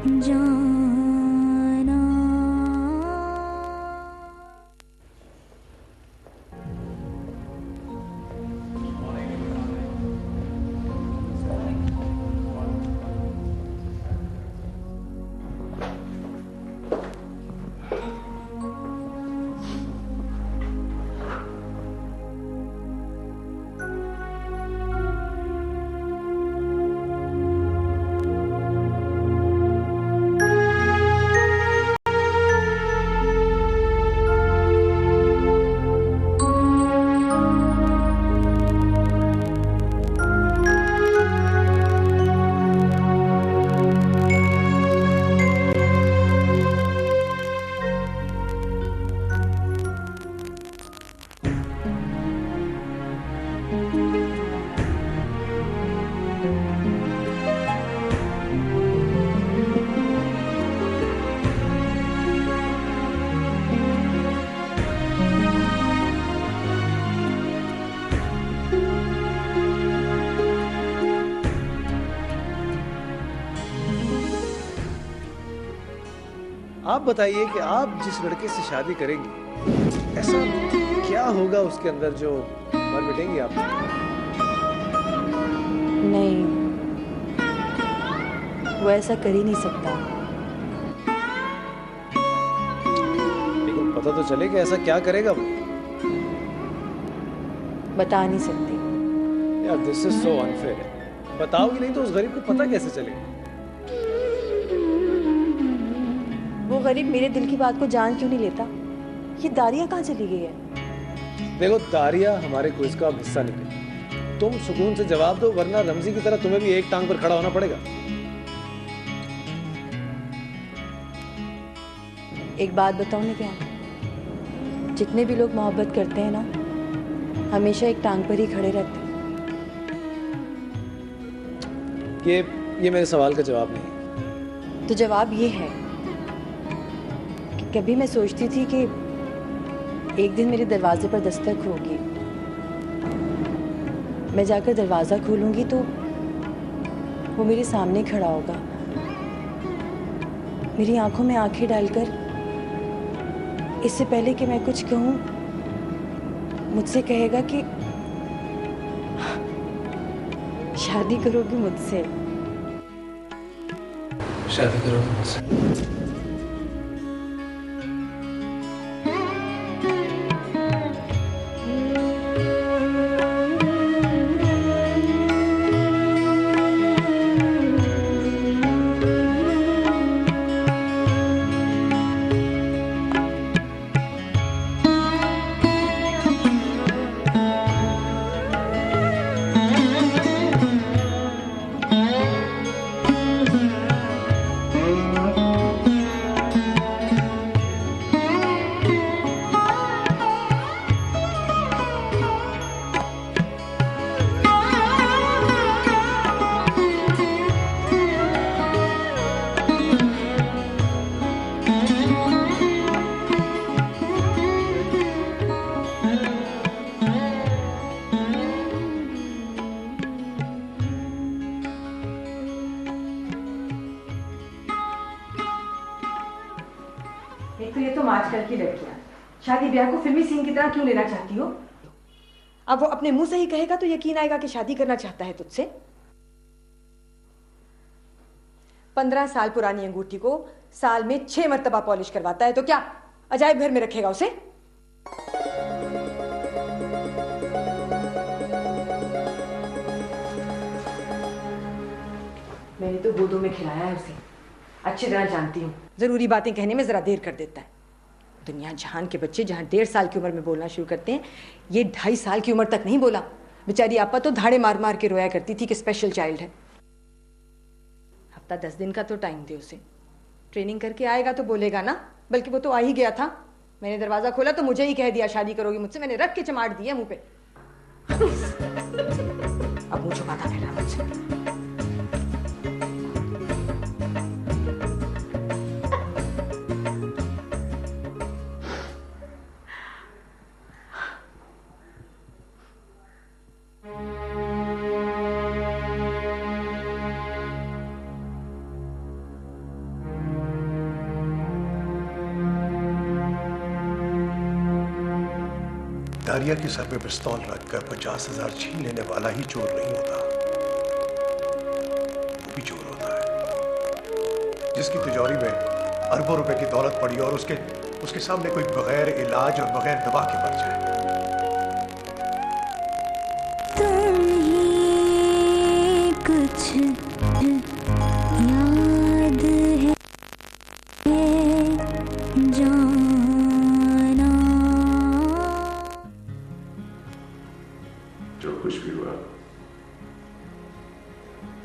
जाना। आप बताइए कि आप जिस लड़के से शादी करेंगी ऐसा क्या होगा उसके अंदर जो मर मिटेंगी आप? नहीं, वो ऐसा कर ही नहीं सकता। लेकिन पता तो चले कि ऐसा क्या करेगा वो। बता नहीं सकती। यार दिस इज सो अनफेयर है। बताओगी नहीं तो उस गरीब को पता कैसे चलेगा? वो गरीब मेरे दिल की बात को जान क्यों नहीं लेता? ये दारिया कहाँ चली गई है? देखो दारिया हमारे क्विज का अब हिस्सा निकली। तुम सुकून से जवाब दो वरना रमजी की तरह तुम्हें भी एक टांग पर खड़ा होना पड़ेगा। एक बात बताऊं ना, क्या जितने भी लोग मोहब्बत करते हैं ना, हमेशा एक टांग पर ही खड़े रहते हैं। ये मेरे सवाल का जवाब नहीं। तो जवाब ये है कि कभी मैं सोचती थी कि एक दिन मेरे दरवाजे पर दस्तक होगी, मैं जाकर दरवाजा खोलूंगी तो वो मेरे सामने खड़ा होगा, मेरी आंखों में आंखें डालकर इससे पहले कि मैं कुछ कहूं मुझसे कहेगा कि शादी करोगी मुझसे? शादी करोगी मुझसे? एक तो ये तुम आजकल की लड़कियां शादी ब्याह को फिल्मी सीन की तरह क्यों लेना चाहती हो? अब वो अपने मुंह से ही कहेगा तो यकीन आएगा कि शादी करना चाहता है तुझसे। 15 साल पुरानी अंगूठी को साल में 6 मर्तबा पॉलिश करवाता है तो क्या अजायब घर में रखेगा उसे? मैंने तो गोदों में खिलाया है उसे, अच्छी तरह जानती हूँ। जरूरी बातें कहने में जरा देर कर देता है। दुनिया जहान के बच्चे जहां 1.5 साल की उम्र में बोलना शुरू करते हैं, ये 2.5 साल की उम्र तक नहीं बोला। बेचारी आपा तो धाड़े मार मार के रोया करती थी कि स्पेशल चाइल्ड है। हफ्ता 10 दिन का तो टाइम दे उसे, ट्रेनिंग करके आएगा तो बोलेगा ना। बल्कि वो तो आ ही गया था, मैंने दरवाजा खोला तो मुझे ही कह दिया शादी करोगी मुझसे। मैंने रख के चमाट दिया मुंह पे। अब मुंह छुपाता फिर रहा मुझसे। दारिया के सर पे पिस्तौल रखकर 50,000 छीन लेने वाला ही चोर नहीं होता, वो भी चोर होता है जिसकी तिजोरी में अरबों रुपए की दौलत पड़ी और उसके सामने कोई बगैर इलाज और बगैर दवा के मर जाए। कुछ याद है जाना,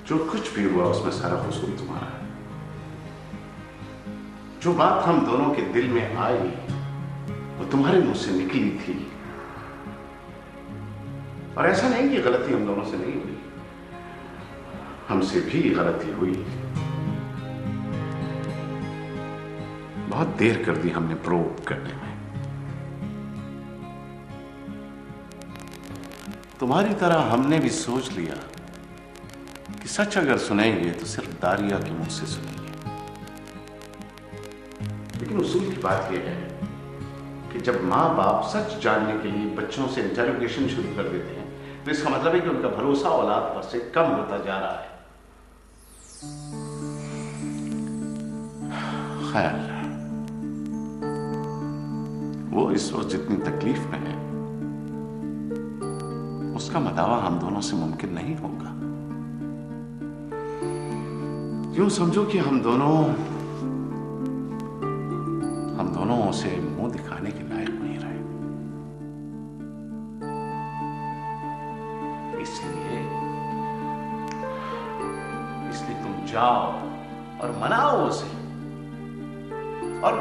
जो कुछ भी हुआ उसमें सारा कसूर तुम्हारा है। जो बात हम दोनों के दिल में आई वो तुम्हारे मुंह से निकली थी, और ऐसा नहीं कि गलती हम दोनों से नहीं हुई, हमसे भी गलती हुई। बहुत देर कर दी हमने प्रूव करने में। तुम्हारी तरह हमने भी सोच लिया कि सच अगर सुनेंगे तो सिर्फ दारिया के मुंह से सुनेंगे। लेकिन उसूल की बात यह है कि जब माँ बाप सच जानने के लिए बच्चों से इंटरोगेशन शुरू कर देते हैं तो इसका मतलब है कि उनका भरोसा औलाद पर से कम होता जा रहा है। खैर, वो इस वक्त जितनी तकलीफ में है उसका मदावा हम दोनों से मुमकिन नहीं होगा। यूं समझो कि हम दोनों उसे मुंह दिखाने के लायक नहीं रहे, इसलिए तुम जाओ और मनाओ उसे, और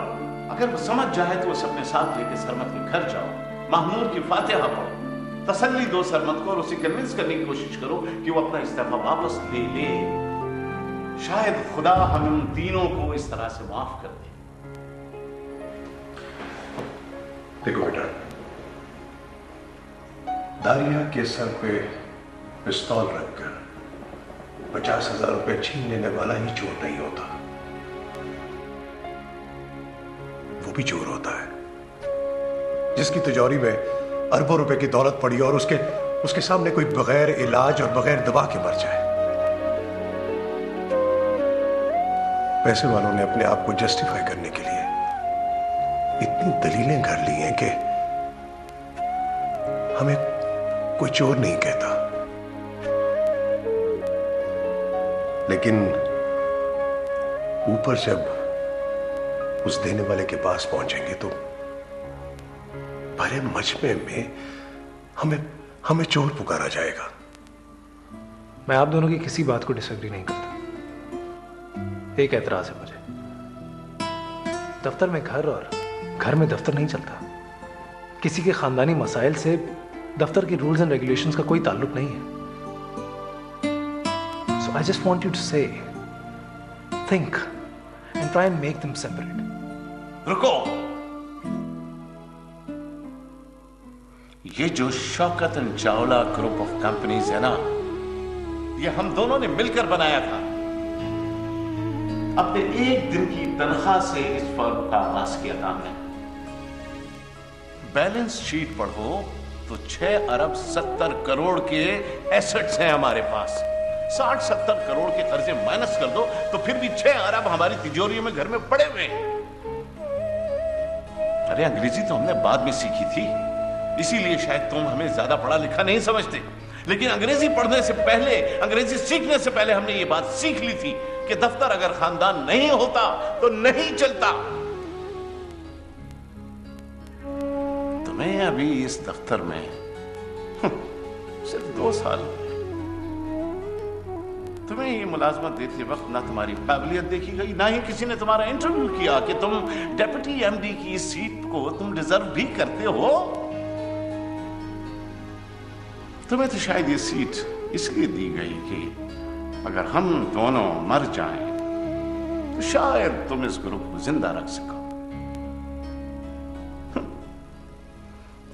अगर वो समझ जाए तो उसे अपने साथ लेके सरमत के घर जाओ, महमूद की फातिहा पढ़ो, तसल्ली दो सरमत को और उसे कन्विंस करने की कोशिश करो कि वो अपना इस्तीफा वापस ले ले। शायद खुदा हम उन तीनों को इस तरह से माफ कर दे। देखो बेटा, दारिया के सर पे पिस्तौल रखकर 50,000 रुपए छीन लेने वाला ही चोर नहीं होता, वो भी चोर होता है जिसकी तिजोरी में अरबों रुपए की दौलत पड़ी और उसके सामने कोई बगैर इलाज और बगैर दवा के मर जाए। पैसे वालों ने अपने आप को जस्टिफाई करने के लिए इतनी दलीलें कर ली हैं कि हमें कोई चोर नहीं कहता, लेकिन ऊपर जब उस देने वाले के पास पहुंचेंगे तो भरे मजमे में हमें चोर पुकारा जाएगा। मैं आप दोनों की किसी बात को डिसएग्री नहीं करता। एक एतराज है मुझे, दफ्तर में घर और घर में दफ्तर नहीं चलता। किसी के खानदानी मसाइल से दफ्तर के रूल्स एंड रेगुलेशंस का कोई ताल्लुक नहीं है। So I just want you to say think and try and make them separate. रुको, ये जो Shaukat and Chawla group of companies है ना, ये हम दोनों ने मिलकर बनाया था। अपने एक दिन की तनख्वाह से इस फर्म का आगाज किया था हमने। बैलेंस शीट पढ़ो तो 6 अरब 70 करोड़ के एसेट्स हैं हमारे पास। 60-70 करोड़ के कर्जे माइनस कर दो तो फिर भी 6 अरब हमारी तिजोरियों में घर में पड़े हुए हैं। अरे अंग्रेजी तो हमने बाद में सीखी थी, इसीलिए शायद तुम हमें ज्यादा पढ़ा लिखा नहीं समझते, लेकिन अंग्रेजी पढ़ने से पहले, अंग्रेजी सीखने से पहले हमने ये बात सीख ली थी कि दफ्तर अगर खानदान नहीं होता तो नहीं चलता। तुम्हें अभी इस दफ्तर में सिर्फ 2 साल, तुम्हें ये मुलाजमत देते वक्त ना तुम्हारी काबिलियत देखी गई, ना ही किसी ने तुम्हारा इंटरव्यू किया कि तुम डेप्यूटी एमडी की इस सीट को तुम डिजर्व भी करते हो। तुम्हें तो शायद ये सीट इसलिए दी गई कि अगर हम दोनों मर जाएं तो शायद तुम इस ग्रुप को जिंदा रख सको।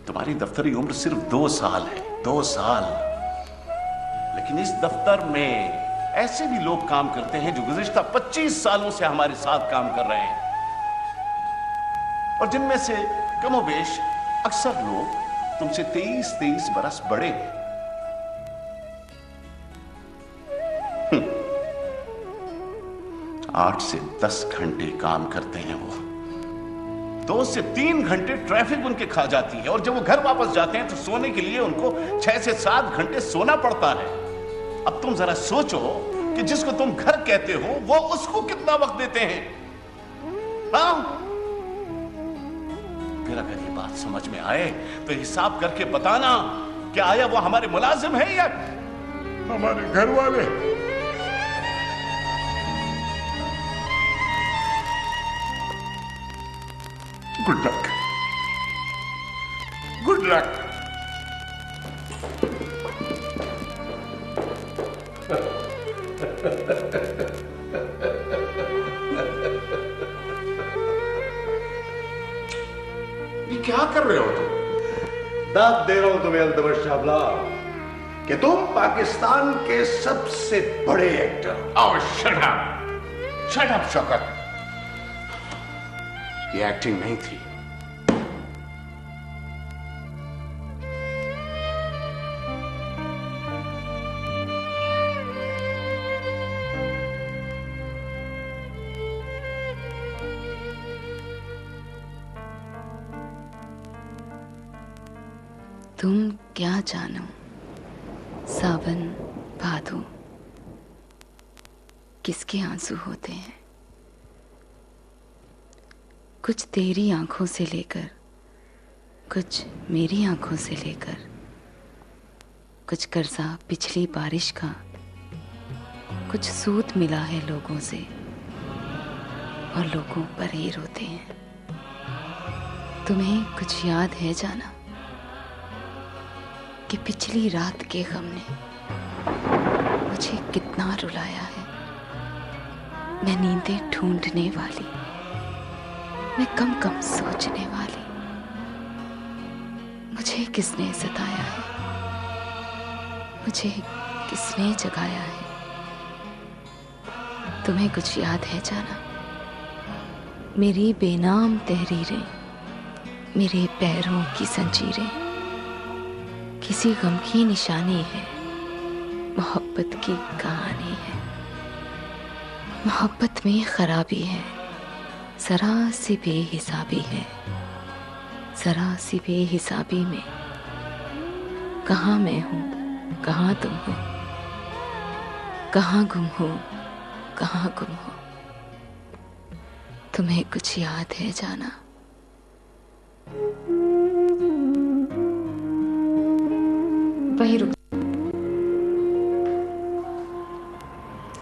तुम्हारी दफ्तरी उम्र सिर्फ 2 साल है, 2 साल, लेकिन इस दफ्तर में ऐसे भी लोग काम करते हैं जो गुज़िश्ता 25 सालों से हमारे साथ काम कर रहे हैं, और जिनमें से कमोबेश अक्सर लोग तुमसे 23 बरस बड़े हैं। 8 से 10 घंटे काम करते हैं वो, 2 से 3 घंटे ट्रैफिक उनके खा जाती है, और जब वो घर वापस जाते हैं तो सोने के लिए उनको 6 से 7 घंटे सोना पड़ता है। अब तुम जरा सोचो कि जिसको तुम घर कहते हो वो उसको कितना वक्त देते हैं। हाँ, फिर अगर ये बात समझ में आए तो हिसाब करके बताना कि आया वो हमारे मुलाजिम है या हमारे घर वाले। Good luck, good luck. ये क्या कर रहे हो तुम? दाद दे रहा हूं तुम्हें अल्तमश शाबला कि तुम पाकिस्तान के सबसे बड़े actor. Oh shut up, shut up Shaukat. ये एक्टिंग नहीं थी। तुम क्या जानो सावन भादो किसके आंसू होते हैं। कुछ तेरी आंखों से लेकर, कुछ मेरी आंखों से लेकर, कुछ कर्जा पिछली बारिश का, कुछ सूत मिला है लोगों से, और लोगों पर ही रोते हैं। तुम्हें कुछ याद है जाना कि पिछली रात के गम ने मुझे कितना रुलाया है। मैं नींदें ढूंढने वाली, मैं कम कम सोचने वाली, मुझे किसने सताया है, मुझे किसने जगाया है। तुम्हें कुछ याद है जाना, मेरी बेनाम तहरीरें, मेरे पैरों की जंजीरें किसी गम की निशानी है, मोहब्बत की कहानी है। मोहब्बत में खराबी है, जरा सी बेहिसाबी है, जरा सी बेहिसाबी में कहाँ मैं हूँ, कहाँ तुम हो, कहाँ गुम हो, कहाँ गुम हो। तुम्हें कुछ याद है जाना। वहीं रुक।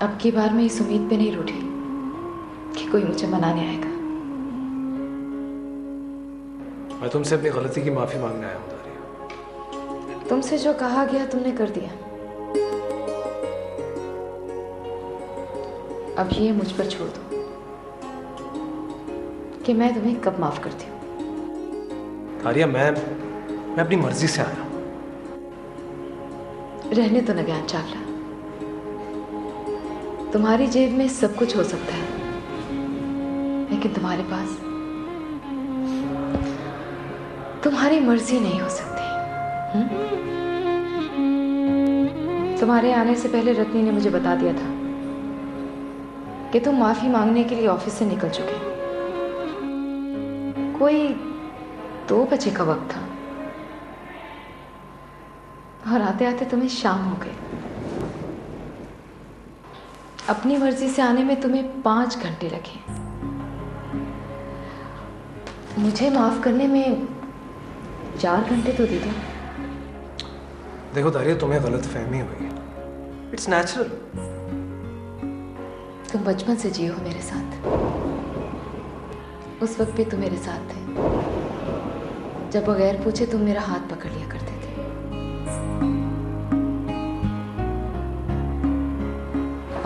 अब की बार मैं इस उम्मीद पे नहीं रूठी कि कोई मुझे मनाने आएगा। मैं तुमसे अपनी गलती की माफी मांगने आया हूं दारिया। तुमसे जो कहा गया तुमने कर दिया, अब ये मुझ पर छोड़ दो कि मैं तुम्हें कब माफ करती हूँ। दारिया, मैं अपनी मर्जी से आया हूं। रहने तो न ज्ञान चावला, तुम्हारी जेब में सब कुछ हो सकता है, लेकिन तुम्हारे पास तुम्हारी मर्जी नहीं हो सकती। तुम्हारे आने से पहले रत्नी ने मुझे बता दिया था कि तुम माफी मांगने के लिए ऑफिस से निकल चुके। कोई 2 बजे का वक्त था और आते आते तुम्हें शाम हो गई। अपनी मर्जी से आने में तुम्हें 5 घंटे लगे। मुझे माफ करने में 4 घंटे तो दे दो। देखो दारिया, तुम्हें गलत फहमी हुई है। It's natural. तुम बचपन से जिए हो मेरे साथ। उस वक्त भी तुम मेरे साथ थे, जब बगैर पूछे तुम मेरा हाथ पकड़ लिया करते थे।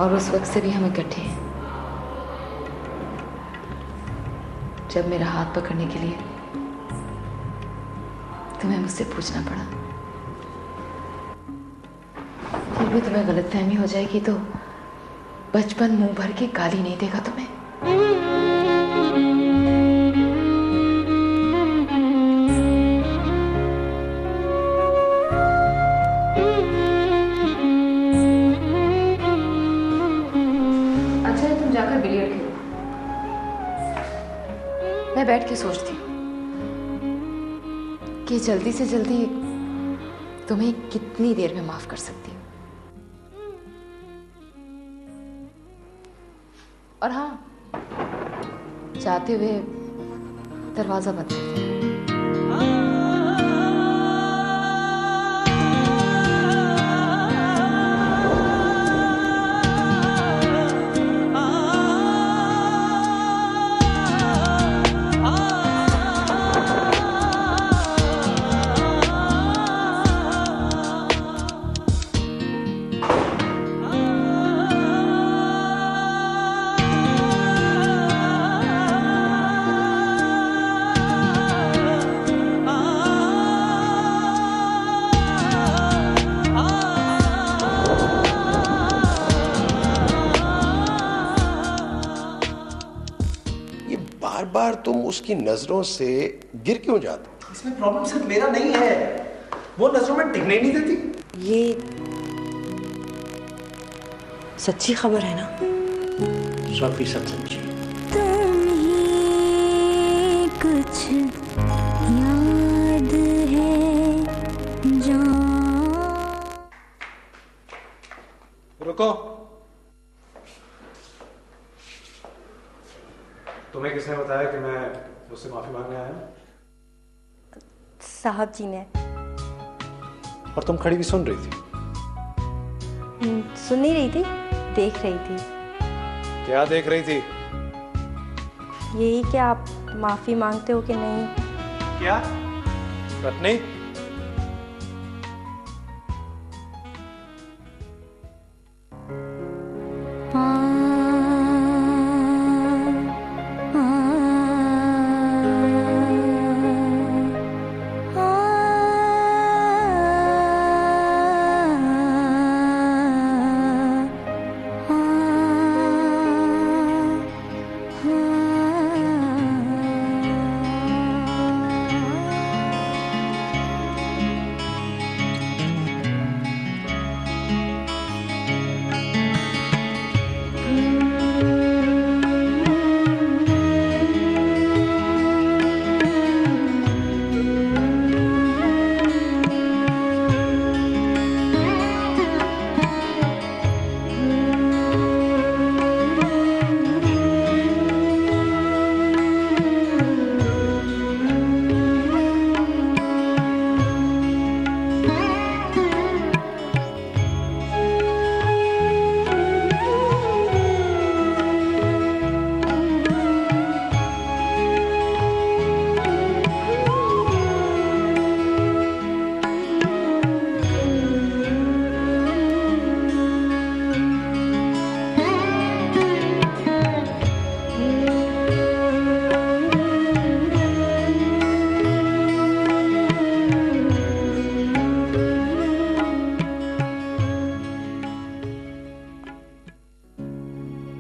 और उस वक्त से भी हम इकट्ठे हैं, जब मेरा हाथ पकड़ने के लिए तुम्हें मुझसे पूछना पड़ा। फिर भी तुम्हें गलतफहमी हो जाएगी तो बचपन मुंह भर के गाली नहीं देगा तुम्हें। मैं बिलियर्ड खेलूं। मैं बैठ के सोचती हूँ कि जल्दी से जल्दी तुम्हें कितनी देर में माफ कर सकती हूँ। और हाँ, जाते हुए दरवाजा बंद कर देना। बार बार तुम उसकी नजरों से गिर क्यों जाते हो? इसमें प्रॉब्लम सिर्फ मेरा नहीं है, वो नजरों में टिकने नहीं देती। ये सच्ची खबर है ना? 100% सच्ची। तुम ही कुछ याद है जो। रुको, तुम्हें किसने बताया कि मैं उससे माफी मांगने आया हूं? साहब जी ने। और तुम खड़ी भी सुन रही थी? सुन नहीं रही थी, देख रही थी। क्या देख रही थी? यही कि आप माफी मांगते हो कि नहीं। क्या रत्नी?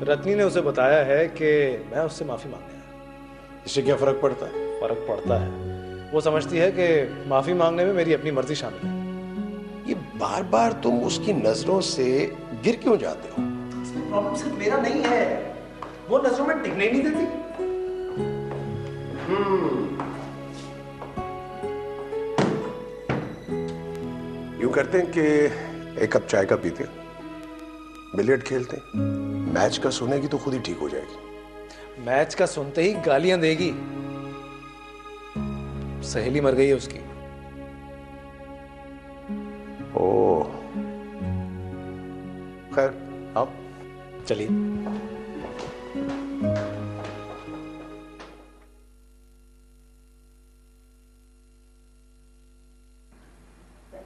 रत्नी ने उसे बताया है कि मैं उससे माफी मांगने आया। इससे क्या फर्क पड़ता है? फर्क पड़ता है। वो समझती है कि माफी मांगने में मेरी अपनी मर्जी शामिल है। ये बार बार तुम उसकी नजरों से गिर क्यों जाते हो? इसमें प्रॉब्लम सिर्फ मेरा नहीं है, वो नजरों में टिकने नहीं देती। यूं करते हैं कि एक कप चाय का पीते, बिलियर्ड खेलते, मैच का सुनेगी तो खुद ही ठीक हो जाएगी। मैच का सुनते ही गालियां देगी। सहेली मर गई है उसकी। ओह, खैर आओ चलिए।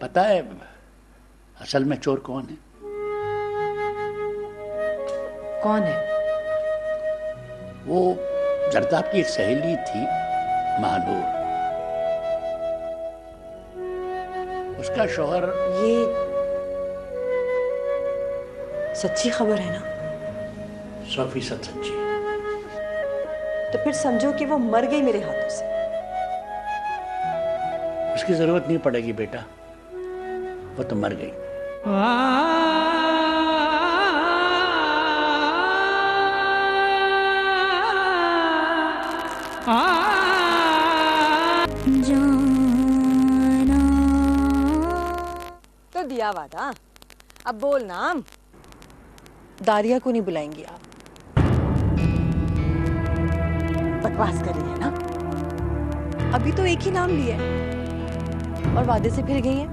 पता है असल में चोर कौन है? कौन है? वो जरदाब की एक सहेली थी, महानूर। उसका शौहर। ये सच्ची खबर है ना? 100% सच्ची। तो फिर समझो कि वो मर गई मेरे हाथों से। उसकी जरूरत नहीं पड़ेगी बेटा, वो तो मर गई। क्या वादा? अब बोल नाम। दारिया को नहीं बुलाएंगी आप? बकवास कर रही है ना? अभी तो एक ही नाम लिया है और वादे से फिर गई है।